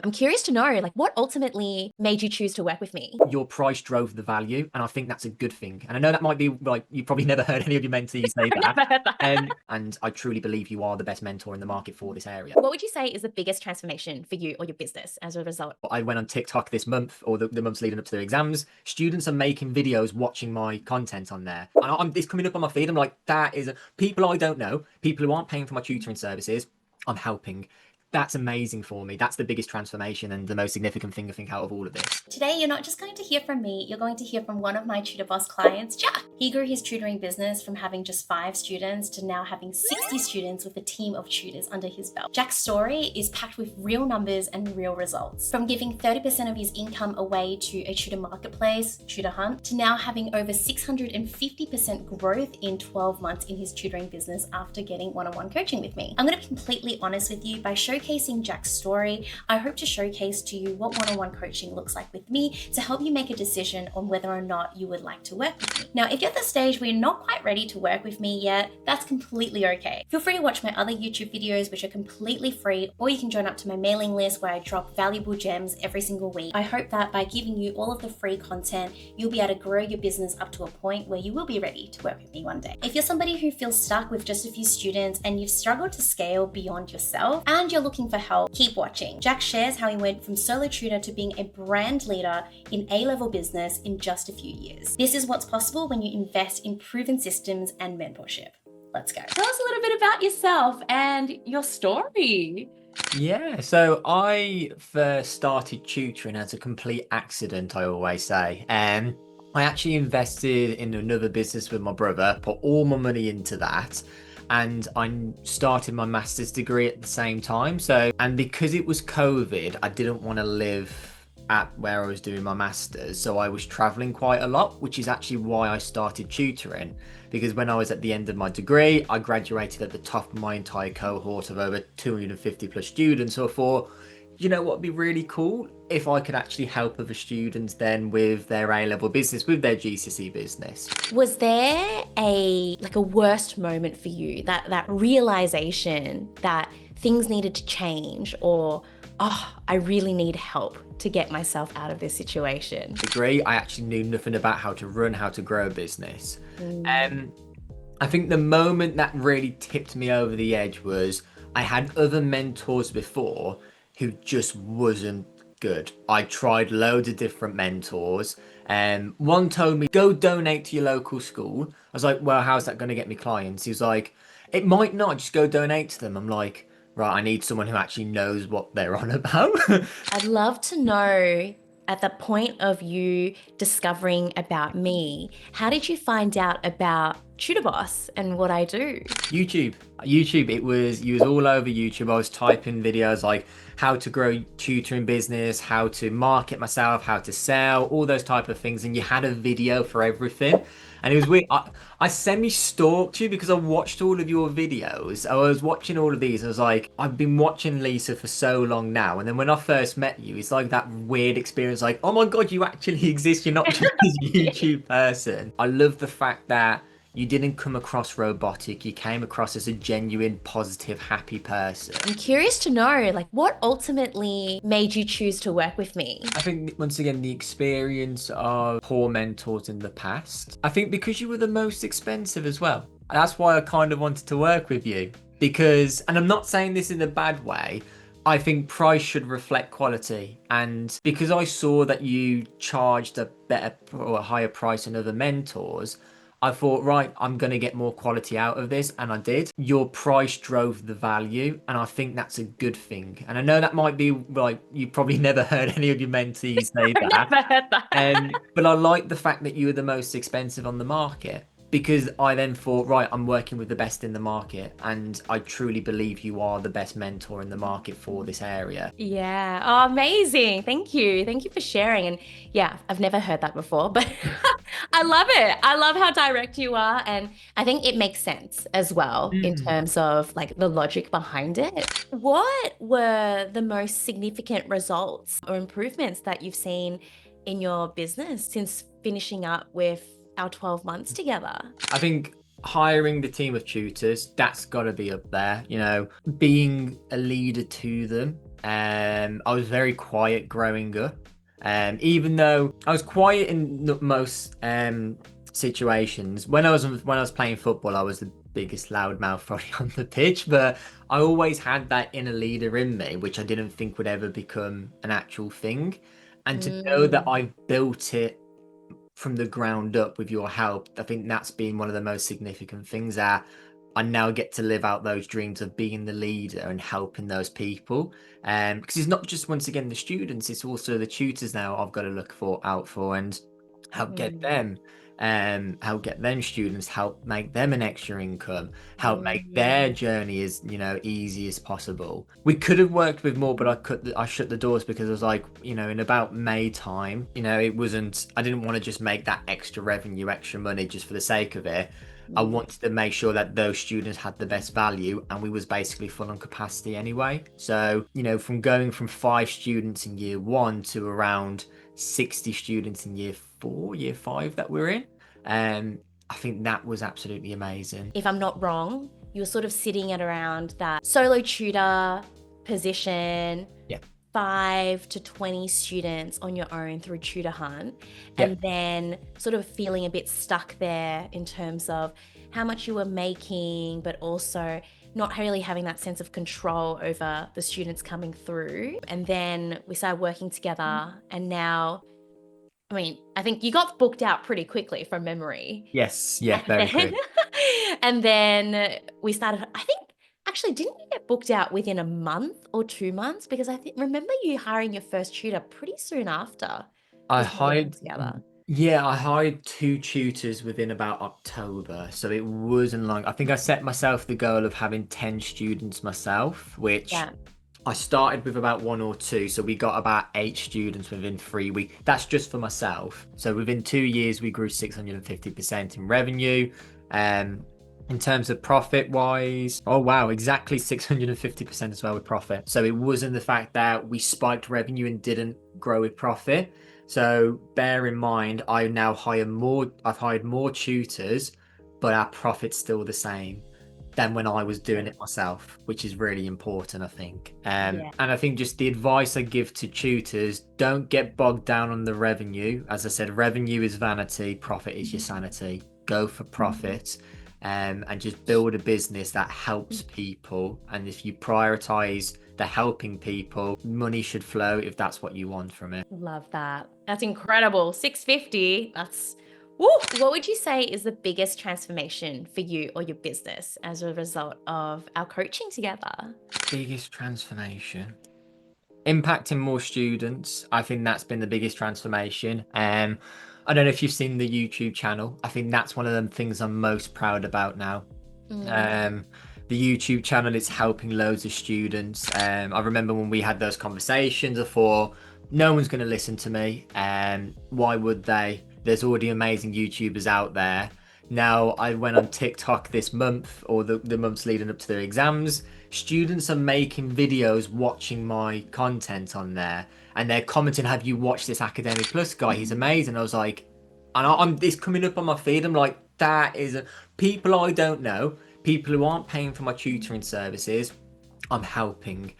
I'm curious to know, like, what ultimately made you choose to work with me? Your price drove the value, and I think that's a good thing. And I know that might be like, you've probably never heard any of your mentees say I've that. never heard that. And I truly believe you are the best mentor in the market for this area. What would you say is the biggest transformation for you or your business as a result? I went on TikTok this month, or the months leading up to their exams. Students are making videos watching my content on there. And it's coming up on my feed. I'm like, that is people I don't know, people who aren't paying for my tutoring services, I'm helping. That's amazing for me. That's the biggest transformation and the most significant thing I think out of all of this. Today, you're not just going to hear from me, you're going to hear from one of my Tutor Boss clients, Jack. He grew his tutoring business from having just 5 students to now having 60 students with a team of tutors under his belt. Jack's story is packed with real numbers and real results. From giving 30% of his income away to a tutor marketplace, Tutor Hunt, to now having over 650% growth in 12 months in his tutoring business after getting one-on-one coaching with me. I'm going to be completely honest with you. By showcasing Jack's story, I hope to showcase to you what one-on-one coaching looks like with me to help you make a decision on whether or not you would like to work with me. Now, if you're at the stage where you're not quite ready to work with me yet, that's completely okay. Feel free to watch my other YouTube videos, which are completely free, or you can join up to my mailing list where I drop valuable gems every single week. I hope that by giving you all of the free content, you'll be able to grow your business up to a point where you will be ready to work with me one day. If you're somebody who feels stuck with just a few students and you've struggled to scale beyond yourself and you're looking for help, keep watching. Jack shares how he went from solo tutor to being a brand leader in A-level business in just a few years. This is what's possible when you invest in proven systems and mentorship. Let's go. Tell us a little bit about yourself and your story. Yeah, so I first started tutoring as a complete accident, I always say. I actually invested in another business with my brother, put all my money into that, and I started my master's degree at the same time. And because it was COVID, I didn't want to live at where I was doing my master's, so I was traveling quite a lot, which is actually why I started tutoring. Because when I was at the end of my degree, I graduated at the top of my entire cohort of over 250 plus students. So I thought, you know what would be really cool? If I could actually help other students then with their A-level business, with their GCSE business. Was there a worst moment for you, that realization that things needed to change, or I really need help to get myself out of this situation? Degree, I actually knew nothing about how to run, how to grow a business. I think the moment that really tipped me over the edge was I had other mentors before who just wasn't good. I tried loads of different mentors. One told me, go donate to your local school. I was like, well, how's that going to get me clients? He was like, it might not, just go donate to them. I'm like, right, I need someone who actually knows what they're on about. I'd love to know, at the point of you discovering about me, how did you find out about Tutor Boss and what I do? YouTube, it was, you was all over YouTube. I was typing videos like how to grow tutoring business, how to market myself, how to sell, all those type of things. And you had a video for everything. And it was weird. I semi-stalked you because I watched all of your videos. I was watching all of these. I was like, I've been watching Lisa for so long now. And then when I first met you, it's like that weird experience, like, oh my God, you actually exist. You're not just this YouTube person. I love the fact that you didn't come across robotic. You came across as a genuine, positive, happy person. I'm curious to know, like, what ultimately made you choose to work with me? I think, once again, the experience of poor mentors in the past. I think because you were the most expensive as well. That's why I kind of wanted to work with you. Because, and I'm not saying this in a bad way, I think price should reflect quality. And because I saw that you charged a better or a higher price than other mentors, I thought, right, I'm going to get more quality out of this, and I did. Your price drove the value, and I think that's a good thing. And I know that might be like, you probably never heard any of your mentees say that. I've never heard that. But I like the fact that you were the most expensive on the market. Because I then thought, right, I'm working with the best in the market, and I truly believe you are the best mentor in the market for this area. Yeah. Oh, amazing. Thank you. Thank you for sharing. And yeah, I've never heard that before, but I love it. I love how direct you are. And I think it makes sense as well in terms of like the logic behind it. What were the most significant results or improvements that you've seen in your business since finishing up with our 12 months together? I think hiring the team of tutors, that's got to be up there, you know, being a leader to them I was very quiet growing up. Even though I was quiet in most situations, when I was playing football, I was the biggest loudmouth probably on the pitch. But I always had that inner leader in me, which I didn't think would ever become an actual thing. And to know that Mm. I built it from the ground up with your help, I think that's been one of the most significant things, that I now get to live out those dreams of being the leader and helping those people. Because it's not just, once again, the students, it's also the tutors now I've got to look out for and help get Mm. them help get them students, help make them an extra income, help make their Mm. journey as easy as possible. We could have worked with more, but I shut the doors because I was like, in about May time, I didn't want to just make that extra revenue, extra money just for the sake of it. I wanted to make sure that those students had the best value, and we was basically full on capacity anyway. So, from going from 5 students in year 1 to around 60 students in year 4, year 5 that we're in, I think that was absolutely amazing. If I'm not wrong, you were sort of sitting at around that solo tutor position, Yeah. 5 to 20 students on your own through Tutor Hunt, Yeah. and then sort of feeling a bit stuck there in terms of how much you were making, but also not really having that sense of control over the students coming through. And then we started working together, and now, I mean, I think you got booked out pretty quickly from memory. Yes. Yeah. And Very then, quick. and then we started, I think, actually, didn't you get booked out within a month or 2 months? Because I think, remember you hiring your first tutor pretty soon after I we started working hired, together. yeah, I hired 2 tutors within about October. So it wasn't long. I think I set myself the goal of having 10 students myself, which Yeah. I started with about 1 or 2. So we got about 8 students within 3 weeks. That's just for myself. So within 2 years, we grew 650% in revenue. In terms of profit wise, oh wow, exactly 650% as well with profit. So it wasn't the fact that we spiked revenue and didn't grow with profit. So bear in mind, I've hired more tutors, but our profit's still the same than when I was doing it myself, which is really important, I think. Yeah. And I think just the advice I give to tutors, don't get bogged down on the revenue. As I said, revenue is vanity, profit is your sanity. Go for profit. And just build a business that helps people. And if you prioritize the helping people, money should flow if that's what you want from it. Love that. That's incredible. 650. That's, woo. What would you say is the biggest transformation for you or your business as a result of our coaching together? Biggest transformation. Impacting more students. I think that's been the biggest transformation. I don't know if you've seen the YouTube channel. I think that's one of the things I'm most proud about now. The YouTube channel is helping loads of students. I remember when we had those conversations, I thought, no one's going to listen to me. Why would they? There's already amazing YouTubers out there. Now, I went on TikTok this month, or the months leading up to their exams. Students are making videos watching my content on there, and they're commenting, have you watched this Academic Plus guy? He's amazing. I was like, and it's coming up on my feed. I'm like, people I don't know, people who aren't paying for my tutoring services, I'm helping.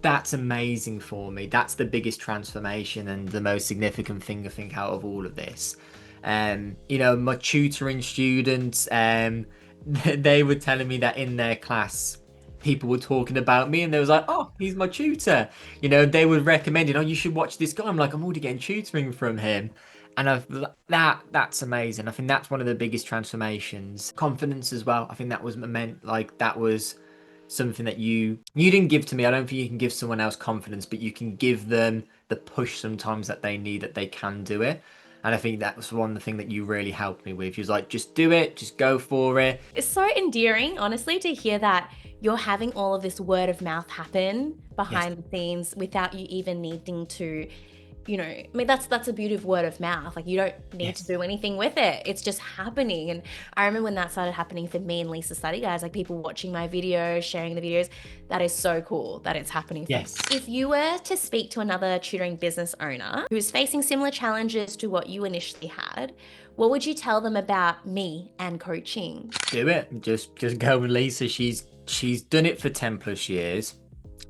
That's amazing for me. That's the biggest transformation and the most significant thing, I think, out of all of this. My tutoring students, they were telling me that in their class, people were talking about me and they was like, oh, he's my tutor. They were recommending, oh, you should watch this guy. I'm like, I'm already getting tutoring from him. And that's amazing. I think that's one of the biggest transformations. Confidence as well. I think that was meant, like, that was something that you didn't give to me. I don't think you can give someone else confidence, but you can give them the push sometimes that they need, that they can do it. And I think that was one thing that you really helped me with. He was like, just do it, just go for it. It's so endearing, honestly, to hear that you're having all of this word of mouth happen behind the scenes without you even needing to, I mean, that's a beauty of word of mouth. Like, you don't need to do anything with it. It's just happening. And I remember when that started happening for me and Lisa Study Guys, like people watching my videos, sharing the videos, that is so cool that it's happening. Yes. If you were to speak to another tutoring business owner who's facing similar challenges to what you initially had, what would you tell them about me and coaching? Do it. Just go with Lisa. She's done it for 10 plus years.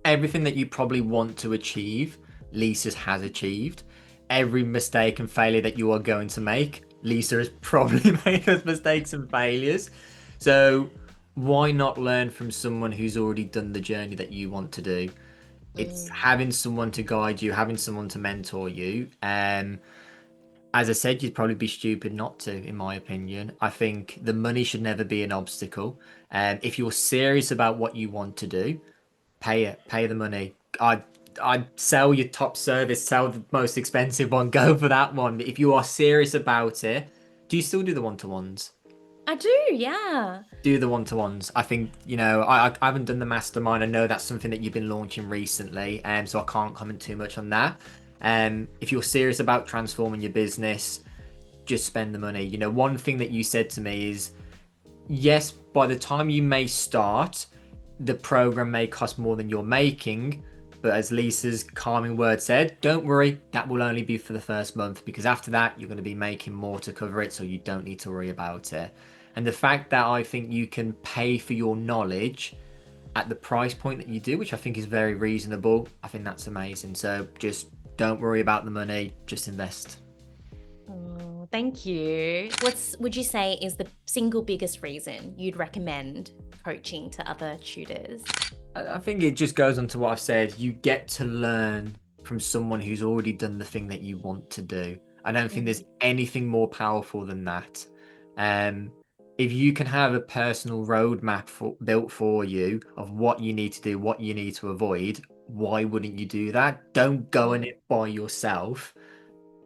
everything that you probably want to achieve, Lisa's has achieved. Every mistake and failure that you are going to make, Lisa has probably made those mistakes and failures. So why not learn from someone who's already done the journey that you want to do? It's having someone to guide you, having someone to mentor you. As I said, you'd probably be stupid not to, in my opinion. I think the money should never be an obstacle. If you're serious about what you want to do, pay it, pay the money. I'd sell your top service, sell the most expensive one, go for that one. But if you are serious about it, do you still do the one-to-ones? I do, yeah. Do the one-to-ones. I think, you know, I haven't done the mastermind. I know that's something that you've been launching recently, so I can't comment too much on that. If you're serious about transforming your business, just spend the money. You know, one thing that you said to me is, yes, by the time you may start, the program may cost more than you're making, but as Lisa's calming word said, don't worry, that will only be for the first month, because after that you're going to be making more to cover it, so you don't need to worry about it. And the fact that I think you can pay for your knowledge at the price point that you do, which I think is very reasonable, I think that's amazing. So just don't worry about the money, just invest. Oh, thank you. Would you say is the single biggest reason you'd recommend coaching to other tutors? I think it just goes on to what I've said. You get to learn from someone who's already done the thing that you want to do. I don't think there's anything more powerful than that. If you can have a personal roadmap built for you of what you need to do, what you need to avoid, why wouldn't you do that? Don't go in it by yourself.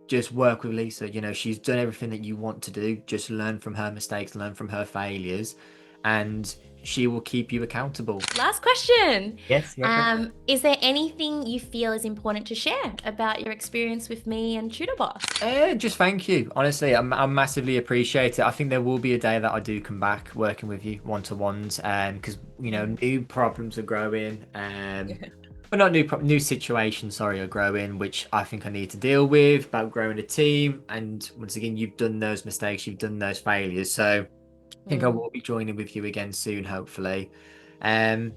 Just work with Lisa. You know, she's done everything that you want to do. Just learn from her mistakes, learn from her failures, and she will keep you accountable. Last question. Yes. Is there anything you feel is important to share about your experience with me and Tutor Boss? Just thank you. Honestly, I massively appreciate it. I think there will be a day that I do come back working with you one-to-ones, because you know, new problems are growing, but not new situations. Sorry, are growing, which I think I need to deal with about growing a team. And once again, you've done those mistakes, you've done those failures, so I think I will be joining with you again soon, hopefully. Yeah,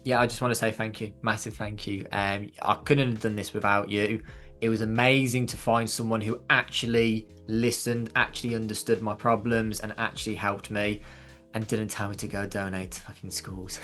I just want to say thank you, massive thank you. I couldn't have done this without you. It was amazing to find someone who actually listened, actually understood my problems, and actually helped me, and didn't tell me to go donate to fucking schools.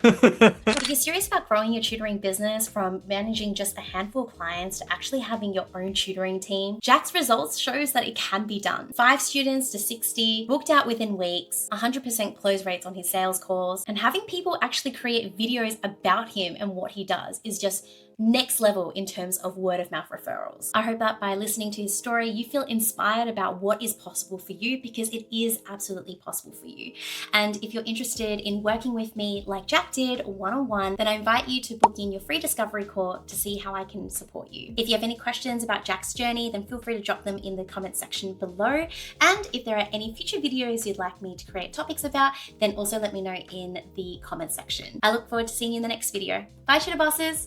If you're serious about growing your tutoring business from managing just a handful of clients to actually having your own tutoring team, Jack's results shows that it can be done. 5 students to 60, booked out within weeks, 100% close rates on his sales calls, and having people actually create videos about him and what he does is just next level in terms of word of mouth referrals. I hope that by listening to his story, you feel inspired about what is possible for you, because it is absolutely possible for you. And if you're interested in working with me like Jack did one-on-one, then I invite you to book in your free discovery call to see how I can support you. If you have any questions about Jack's journey, then feel free to drop them in the comment section below. And if there are any future videos you'd like me to create topics about, then also let me know in the comment section. I look forward to seeing you in the next video. Bye, Tutor Bosses!